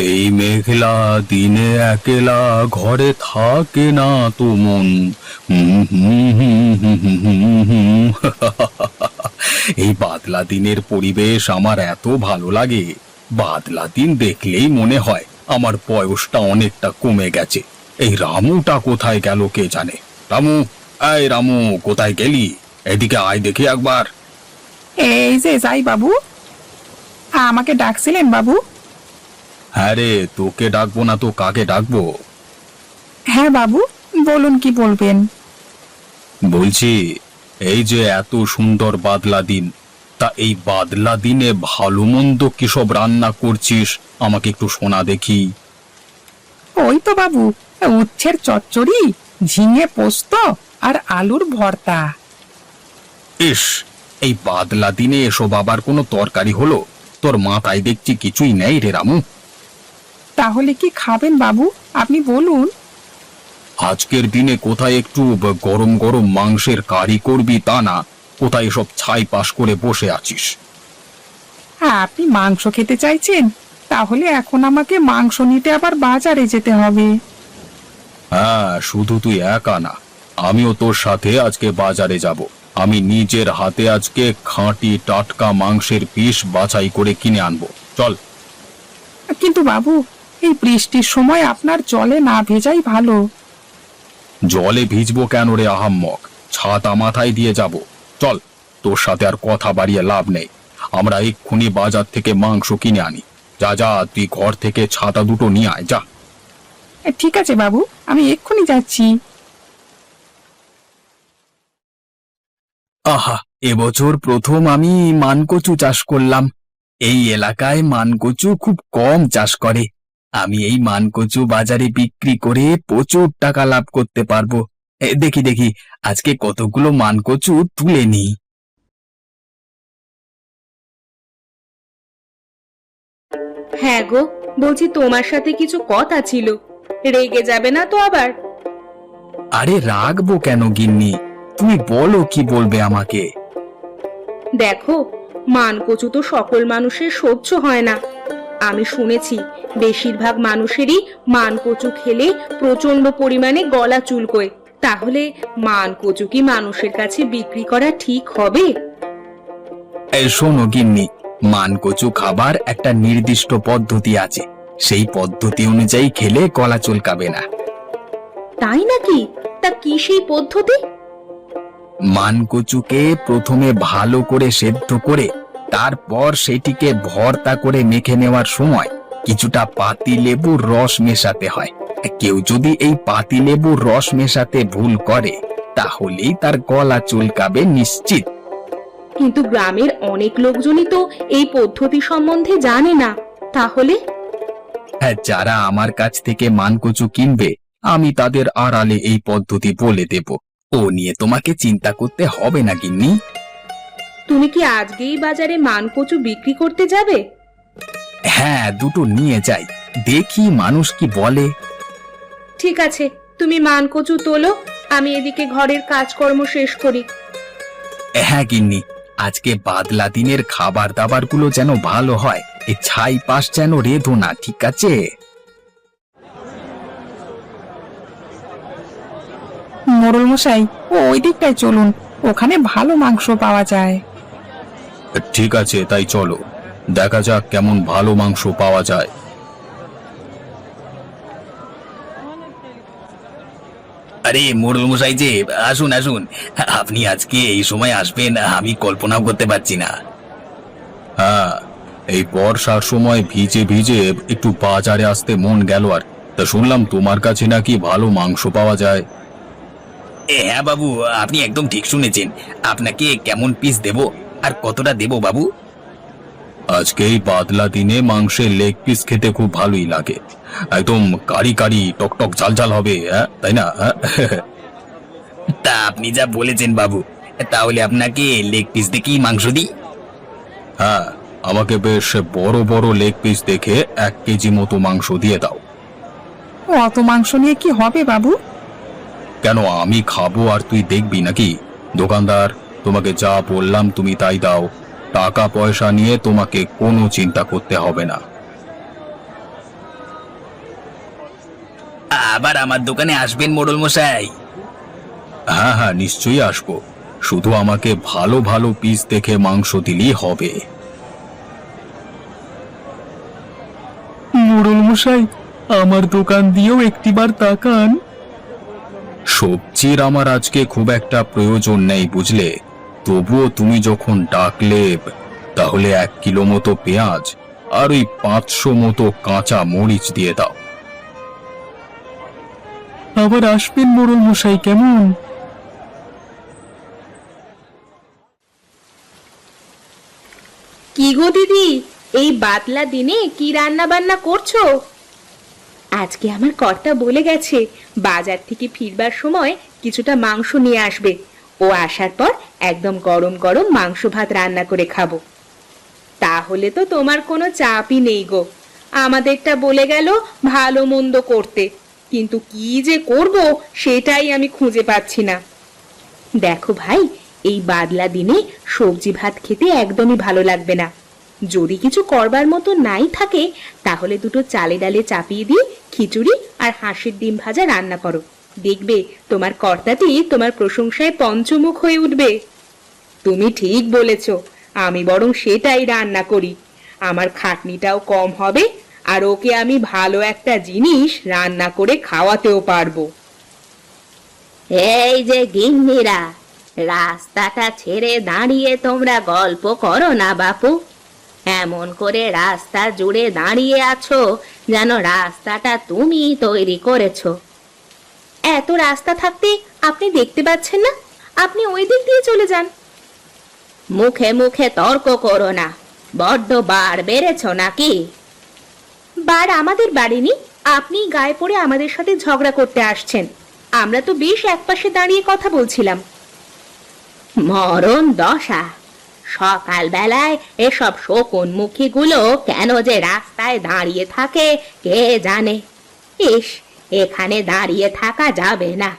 এই মেঘলা দিনে একলা ঘরে থাকে না তো মন। হুম হুম হুম হুম হুম হুম হুম। এই বাদলা দিনের পরিবেশ আমার এত ভালো লাগে। বাদলা দিন দেখলেই মনে হয় আমার বয়সটা অনেকটা কমে গেছে। এই রামুটা কোথায় গেল কে জানে। রামু, এই রামু, কোথায় গেলি? এদিকে আয় দেখি একবার। এই যে যাই বাবু, আমাকে ডাকছিলেন বাবু? হ্যাঁ রে, তোকে ডাকবো না তো কাকে ডাকবো? হ্যাঁ বাবু, বলুন কি বলবেন। বলছি, এই যে এত সুন্দর বাদলা দিন, তা এই বাদলা দিনে ভালো মন্দ কি সব রান্না করছিস আমাকে একটু শোনা দেখি। ওই তো বাবু, উচ্ছের চচ্চড়ি, ঝিঙে পোস্ত আর আলুর ভর্তা। ইস, এই বাদলা দিনে এসব আবার কোনো তরকারি হলো? তোর মাথায় দেখছি কিছুই নেই রে রামু। তাহলে কি খাবেন বাবু, আপনি বলুন। আজকের দিনে কোথায় একটু গরম গরম মাংসের কারি করবি তা না, কোথায় সব ছাই পাশ করে বসে আছিস। আপনি মাংস খেতে চাইছেন? তাহলে এখন আমাকে মাংস নিতে আবার বাজারে যেতে হবে। হ্যাঁ, শুধু তুই একা না, আমিও তোর সাথে আজকে বাজারে যাব। আমি নিজের হাতে আজকে খাঁটি টাটকা মাংসের পিস বাছাই করে কিনে আনবো। চল। কিন্তু বাবু, এই বৃষ্টির সময় আপনার জলে না ভেজাই ভালো। জলে ভিজবো কেন রে আহাম্মক, ছাতা মাথায় দিয়ে যাব। চল, তোর সাথে আর কথা বাড়িয়ে লাভ নেই। আমরা এক্ষুনি বাজার থেকে মাংস কিনে আনি। যা যা, তুই ঘর থেকে ছাতা দুটো নিয়ে আয়, যা। ঠিক আছে বাবু, আমি এক্ষুনি যাচ্ছি। আহা, এবছর প্রথম আমি মানকচু চাষ করলাম। এই এলাকায় মানকচু খুব কম চাষ করে। আমি এই মানকচু বাজারে বিক্রি করে প্রচুর টাকা লাভ করতে পারবো। দেখি দেখি আজকে কতগুলো মানকচু তুলে নিই। হ্যাঁ গো, বলছি তোমার সাথে কিছু কথা ছিল। রেগে যাবে না তো আবার? আরে রাখবো কেন গিন্নি, তুমি বলো কি বলবে আমাকে। দেখো, মানকচু তো সকল মানুষের সহ্য হয় না। আমি শুনেছি বেশিরভাগ মানুষেরই মানকচু খেলে প্রচন্ড পরিমাণে গলা চুলকোয়। তাহলে মানকচু কি মানুষের কাছে বিক্রি করা ঠিক হবে? এই শোনো গিন্নি, মানকচু খাবার একটা নির্দিষ্ট পদ্ধতি আছে। সেই পদ্ধতি অনুযায়ী খেলে গলা চুলকাবে না। তাই নাকি? তা কি সেই পদ্ধতি? মানকচুকে প্রথমে ভালো করে সেদ্ধ করে তারপর সেটিকে ভর্তা করে মেখে নেওয়ার সময় কিছুটা পাতিলেবুর রস মেশাতে হয়। কেউ যদি এই পাতিলেবুর রস মেশাতে ভুল করে তাহলেই তার গলা চুলকাবে নিশ্চিত। কিন্তু গ্রামের অনেক লোকজনই তো এই পদ্ধতি সম্বন্ধে জানে না। তাহলে হ্যাঁ, যারা আমার কাছ থেকে মানকচু কিনবে আমি তাদের আড়ালে এই পদ্ধতি বলে দেব। ও নিয়ে তোমাকে চিন্তা করতে হবে না গিন্নি। তুমি কি আজকেই বাজারে মানকচু বিক্রি করতে যাবে? হ্যাঁ, দুটো নিয়ে যাই, দেখি মানুষ কি বলে। ঠিক আছে, তুমি মানকচু তোলো, আমি এদিকে ঘরের কাজকর্ম শেষ করি। হ্যাঁ গিন্নি, আজকে বাদলা দিনের খাবার দাবার গুলো যেন ভালো হয়, এই ছাই পাশ যেন রেধো না, ঠিক আছে? মোড়ল মশাই, ওই দিকটায় চলুন, ওখানে ভালো মাংস পাওয়া যায়। ঠিক আছে, তাই চলো, দেখা যাক কেমন ভালো মাংস পাওয়া যায়। আরে মোড়ল মশাই যে, আসুন আসুন। আপনি আজকে এই সময় আসবেন আমি কল্পনাও করতে পারছি না। হ্যাঁ, এই বর্ষার সময় ভিজে ভিজে একটু বাজারে আসতে মন গেল। আর তা শুনলাম তোমার কাছে নাকি ভালো মাংস পাওয়া যায়। হ্যাঁ বাবু, আপনি একদম ঠিক শুনেছেন। আপনাকে কেমন পিস দেব আর কতটা দেব বাবু? আজকে এই বাদলা দিনে মাংসের লেগ পিস খেতে খুব ভালোই লাগে। একদম কারি কারি টকটক ঝাল ঝাল হবে, তাই না? তা আপনি যা বলেছেন বাবু, তাহলে আপনাকে লেগ পিস দেখেই মাংস দিই। হ্যাঁ, আমাকে বেশ বড় বড় লেগ পিস দেখে 1 কেজি মতো মাংস দিয়ে দাও। অত মাংস নিয়ে কি হবে বাবু? কেন, আমি খাবো আর তুই দেখবি নাকি? দোকানদার, তোমাকে যা বললাম তুমি তাই দাও। টাকা পয়সা নিয়ে তোমাকে কোনো চিন্তা করতে হবে না। আবার আমার দোকানে আসবেন মোড়ল মশাই? হ্যাঁ হ্যাঁ, নিশ্চয়ই আসবো। শুধু আমাকে ভালো ভালো পিস দেখে মাংস দিলেই হবে। মোড়ল মশাই, আমার দোকান দিয়েও একটিবার তাকান। সবজির আমার আজকে খুব একটা প্রয়োজন নেই বুঝলে, তবুও তুমি যখন ডাকলে, তাহলে 1 কিলো মতো পেঁয়াজ আর ওই 500 মতো কাঁচা মরিচ দিয়ে দাও। আবার আসবেন মোড়ল মশাই, কেমন? কি গো দিদি, এই বাদলা দিনে কি রান্না বান্না করছো? আজকে আমার কর্তা বলে গেছে বাজার থেকে ফিরবার সময় কিছুটা মাংস নিয়ে আসবে। ও আসার পর একদম গরম গরম মাংস ভাত রান্না করে খাবো। তাহলে তো তোমার কোনো চাপই নেই গো। আমাদেরটা বলে গেল ভালো মন্দ করতে, কিন্তু কি যে করব সেটাই আমি খুঁজে পাচ্ছি না। দেখো ভাই, এই বাদলা দিনে সবজি ভাত খেতে একদমই ভালো লাগবে না। যদি কিছু করবার মতো নাই থাকে, তাহলে দুটো চালে ডালে চাপিয়ে দিয়ে খিচুড়ি আর হাঁসের ডিম ভাজা রান্না করো। দেখবে তোমার কর্তাটি তোমার প্রশংসায় পঞ্চমুখ হয়ে উঠবে। তুমি ঠিক বলেছ, আমি বরং সেটাই রান্না করি। আমার খাটনিটাও কম হবে, আর ওকে আমি ভালো একটা জিনিস রান্না করে খাওয়াতেও পারবো। এই যে গিন্নিরা, রাস্তাটা ছেড়ে দাঁড়িয়ে তোমরা গল্প করো না বাপু। এমন করে রাস্তা জুড়ে দাঁড়িয়ে আছো যেন রাস্তাটা তুমি তৈরি করেছো। এত রাস্তা থাকতে আপনি দেখতে পাচ্ছেন না? আপনি ওই দিক দিয়ে চলে যান। মুখে মুখে তর্ক করো না, বড্ড বার বেড়েছ নাকি? বার আমাদের বাড়িনি, আপনি গায়ে পড়ে আমাদের সাথে ঝগড়া করতে আসছেন। আমরা তো বেশ একপাশে দাঁড়িয়ে কথা বলছিলাম। মরণ দশা, সকাল বেলায় এসব শকুনমুখী গুলো কেন যে রাস্তায় দাঁড়িয়ে থাকে কে জানে। ইস, এখানে দাঁড়িয়ে থাকা যাবে না।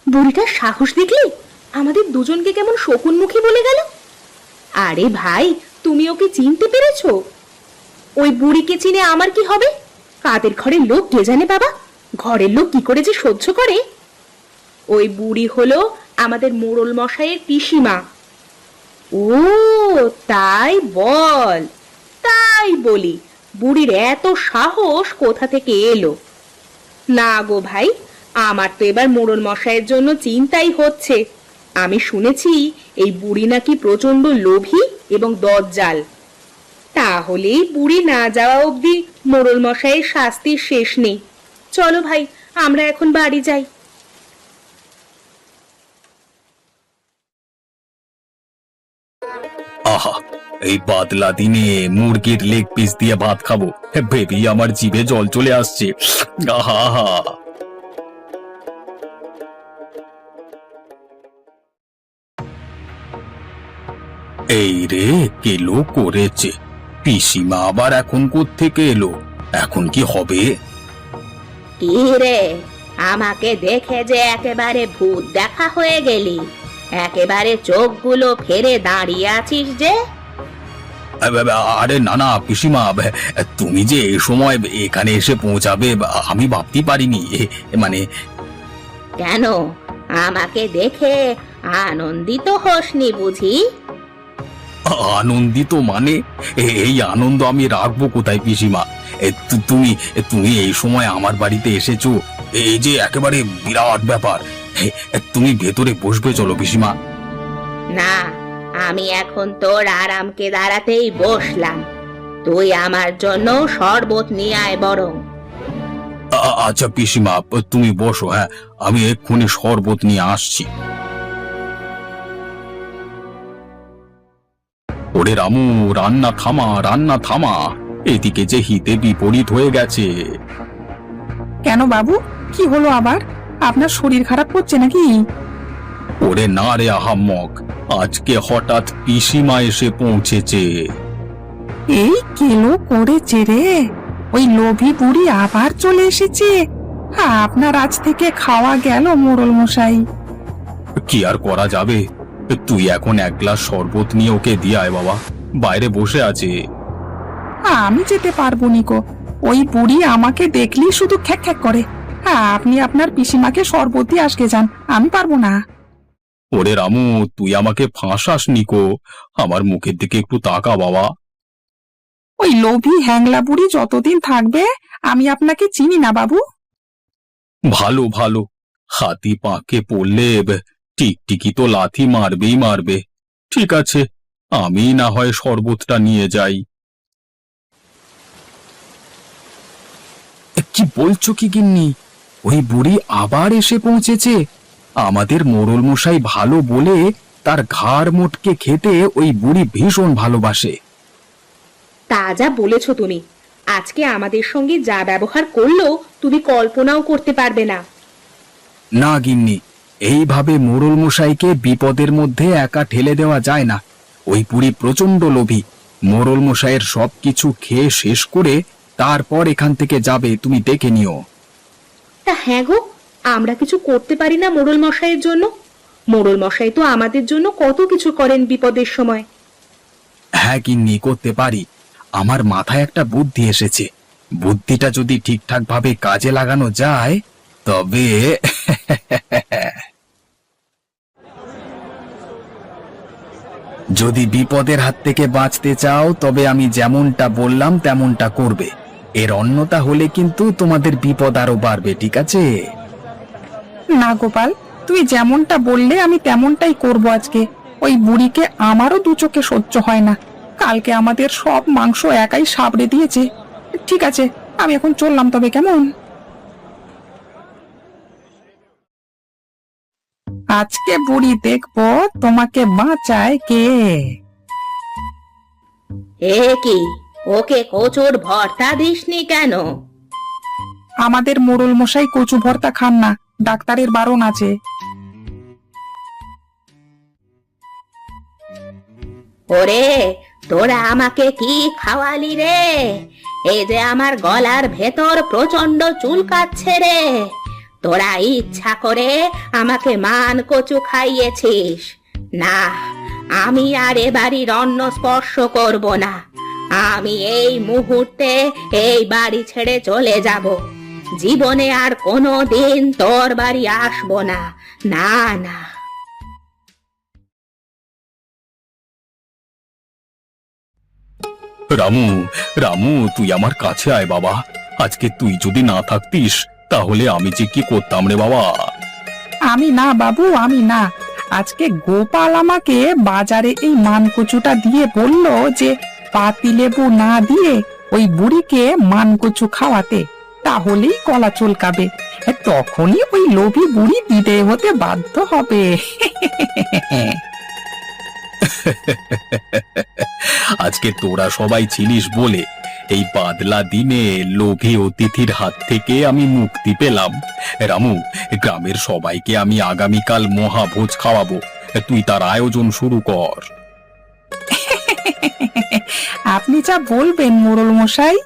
বুড়িটার সাহস দেখলি আমাদের দুজনকে কেমন শকুনমুখী বলে গেল। আরে ভাই, তুমি ওকে চিনতে পেরেছো? ওই বুড়িকে চিনে আমার কি হবে? কাদের ঘরের লোক কে জানে বাবা, ঘরের লোক কি করে যে সহ্য করে। ওই বুড়ি হলো আমাদের মোড়ল মশাইয়ের পিসিমা। ও তাই বল, তাই বলি বুড়ির এত সাহস কোথা থেকে এলো? না গো ভাই, আমার তো এবার মোড়ল মশাইয়ের জন্য চিন্তাই হচ্ছে। আমি শুনেছি এই বুড়ি নাকি প্রচন্ড লোভী এবং দজ্জাল। তাহলে বুড়ি না যাওয়া অবধি মোড়ল মশাইয়ের শাস্তির শেষ নেই। চলো ভাই, আমরা এখন বাড়ি যাই। আহা, এই বাদলা দিনে মুরগির লেগ পিস দিয়ে ভাত খাবো ভেবেই আমার জিভে জল চলে আসছে। আহা আহা। এই রে, কেলো করেছে। পিসিমা আবার এখন কোত্থেকে এলো? এখন কি হবে? কি রে, আমাকে দেখে যে একেবারে ভূত দেখা হয়ে গেলি? একেবারে চোখগুলো ফেরে দাঁড়িয়ে আছিস যে? আরে না না পিসিমা, তুমি যে এই সময় এখানে এসে পৌঁছাবে আমি ভাবতে পারিনি। মানে কেন, আমাকে দেখে আনন্দিত হসনি বুঝি? আনন্দিত মানে? এই আনন্দ আমি রাখবো কোথায় পিসিমা? তুমি তুমি এই সময় আমার বাড়িতে এসেছো, এই যে একেবারে বিরাট ব্যাপার। তুমি ভেতরে বসবে, চলো পিসিমা। না, আমি এখন তোর আরামকে দাঁড়াতেই বসলাম। তুই আমার জন্য শরবত নিয়ে আয় বরং। আচ্ছা পিসিমা, তুমি বসো। হ্যাঁ, আমি এক্ষুনি শরবত নিয়ে আসছি। ওরে রামু, রান্না থামা, রান্না থামা, এদিকে যে হিতে বিপরীত হয়ে গেছে। কেন বাবু, কি হলো আবার? আপনার শরীর খারাপ করছে নাকি? ওরে না রে আহাম্মক, আজকে হঠাৎ পিসিমা এসে পৌঁছেছে। এই কেলো করেছে রে, ওই লোভী বুড়ি আবার চলে এসেছে। আপনার আজ থেকে খাওয়া গেল মোড়ল মশাই। কি আর করা যাবে? তুই এখন 1 গ্লাস শরবত নিয়ে ওকে দিয়ে আয় বাবা, বাইরে বসে আছে। আমি যেতে পারবো নিকো। ওই বুড়ি আমাকে দেখলেই শুধু খ্যাক খ্যাক করে। আপনি আপনার পিসিমাকে শরবত দিয়ে আজকে যান, আমি পারবো না। ওরে রামু, তুই আমাকে ফাঁসাস নিকো। আমার মুখের দিকে একটু তাকা বাবা। ওই লোভী হ্যাংলা বুড়ি যতদিন থাকবে আমি আপনাকে চিনি না বাবু। ভালো ভালো, হাতি পাঁকে পড়লে টিকটিকি তো লাথি মারবেই মারবে। ঠিক আছে, আমি না হয় শরবতটা নিয়ে যাই। কি বলছো কি গিন্নি? ওই বুড়ি আবার এসে পৌঁছেছে? আমাদের মোড়ল মশাই ভালো বলে তার ঘাড় মোটকে খেতে ওই বুড়ি ভীষণ ভালোবাসে। তা যা বলেছো তুমি, আজকে আমাদের সঙ্গে যা ব্যবহার করলো তুমি কল্পনাও করতে পারবে না। না গিন্নি, এইভাবে মোড়ল মশাইকে বিপদের মধ্যে একা ঠেলে দেওয়া যায় না। ওই বুড়ি প্রচন্ড লোভী। মোড়ল মশাইয়ের সবকিছু খেয়ে শেষ করে তারপর এখান থেকে যাবে, তুমি দেখে নিও। তা হ্যাঁ গো, আমরা কিছু করতে পারি না মোড়ল মশাইয়ের জন্য? মোড়ল মশাই তো আমাদের জন্য কত কিছু করেন বিপদের সময়। হ্যাঁ গিন্নি, করতে পারি। আমার মাথায় একটা বুদ্ধি এসেছে। বুদ্ধিটা যদি ঠিকঠাক ভাবে কাজে লাগানো যায় তবে যদি বিপদের হাত থেকে বাঁচতে চাও তবে আমি যেমনটা বললাম তেমনটা করবে। এর অন্যতা হলে কিন্তু তোমাদের বিপদ আরো বাড়বে, ঠিক আছে? না গোপাল, তুমি যেমনটা বললে আমি তেমনটাই করব আজকে। ওই বুড়িকে আমারও দু চোখে সহ্য হয় না। কালকে আমাদের সব মাংস একাই সাবড়ে দিয়েছে। ঠিক আছে, আমি এখন চললাম তবে, কেমন? আজকে বুড়ি দেখবো তোমাকে বাঁচায় কে। এ কি, ওকে কচুর ভর্তা দিসনি কেন? আমাদের মোড়ল মশাই কচু ভর্তা খান না, ডাক্তারের বারণ আছে। ওরে, তোরা আমাকে কি খাওয়ালি রে? এই যে আমার গলার ভেতর প্রচন্ড চুলকাচ্ছে রে। তোরা ইচ্ছা করে আমাকে মান কচু খাইয়েছিস। না, আমি আর এ বাড়ির অন্ন স্পর্শ করব না। আমি এই মুহূর্তে এই বাড়ি ছেড়ে চলে যাব। জীবনে আর কোনো দিন তোর বাড়ি আসবো না। না না। রামু, রামু, তুই আমার কাছে আয় বাবা। আজকে তুই যদি না থাকতিস তাহলে আমি যে কি করতাম রে বাবা। আমি না বাবু, আমি না। আজকে গোপাল আমাকে বাজারে এই মানকচুটা দিয়ে বলল যে পাতিলেবু না দিয়ে ওই বুড়িকে মানকচু খাওয়াতে, তাহলেই গলা চুলকাবে। তখনই ওই লোভী বুড়ি বিদেয় হতে বাধ্য হবে। আজকে তোরা সবাই ছিলিস বলে এই বাদলা দিনে লোভী অতিথির হাত থেকে আমি মুক্তি পেলাম। রামু, গ্রামের সবাইকে আমি আগামীকাল মহাভোজ খাওয়াবো। তুই তার আয়োজন শুরু কর। আপনি যা বলবেন মোড়ল মশাই।